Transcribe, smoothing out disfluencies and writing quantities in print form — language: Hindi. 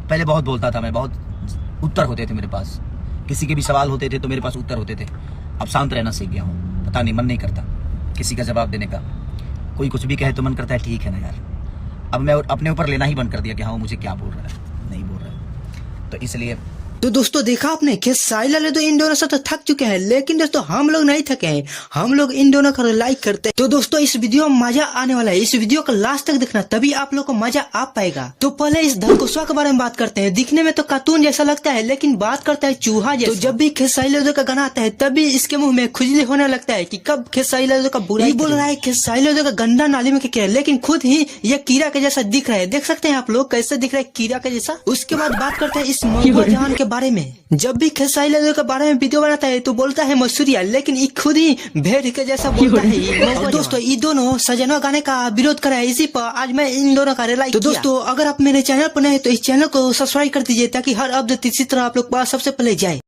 पहले बहुत बोलता था मैं, बहुत उत्तर होते थे मेरे पास, किसी के भी सवाल होते थे तो मेरे पास उत्तर होते थे। अब शांत रहना सीख गया हूँ, पता नहीं मन नहीं करता किसी का जवाब देने का। कोई कुछ भी कहे तो मन करता है ठीक है ना यार। अब मैं अपने ऊपर लेना ही बंद कर दिया कि हाँ मुझे क्या बोल रहा है, नहीं बोल रहा है। तो इसलिए तो दोस्तों देखा आपने खेसारी लाल तो इन दोनों से तो थक चुके हैं, लेकिन दोस्तों हम लोग नहीं थके हैं, हम लोग इन दोनों का लाइक करते हैं। तो दोस्तों इस वीडियो में मजा आने वाला है, इस वीडियो को लास्ट तक देखना तभी आप लोग को मजा आ पाएगा। तो पहले इस धरकोसवा के बारे में बात करते हैं। दिखने में तो कार्टून जैसा लगता है लेकिन बात करता है चूहा जैसा। तो जब भी खेसारी लाल का गाना आता है तभी इसके मुंह में खुजली होने लगता है कि कब खेसारी लाल का बुराई बोल रहा है, खेसारी लाल का गंदा नाली में कीड़ा, लेकिन खुद ही ये कीड़ा के जैसा दिख रहा है। देख सकते हैं आप लोग कैसे दिख रहा है कीड़ा के जैसा। उसके बाद बात करते हैं इस मंगोल जहान के बारे में। जब भी खेसारी लाल के बारे में वीडियो बनाता है तो बोलता है मसूरिया, लेकिन ये खुद ही भेड़ के जैसा बोलता है। और दोस्तों ये दोनों सजना गाने का विरोध कर रहा है, इसी पर आज मैं इन दोनों का लाइक किया। तो दोस्तों अगर आप मेरे चैनल पर नए तो इस चैनल को सब्सक्राइब कर दीजिए ताकि हर अपडेट इसी तरह आप लोग पास सबसे पहले जाए।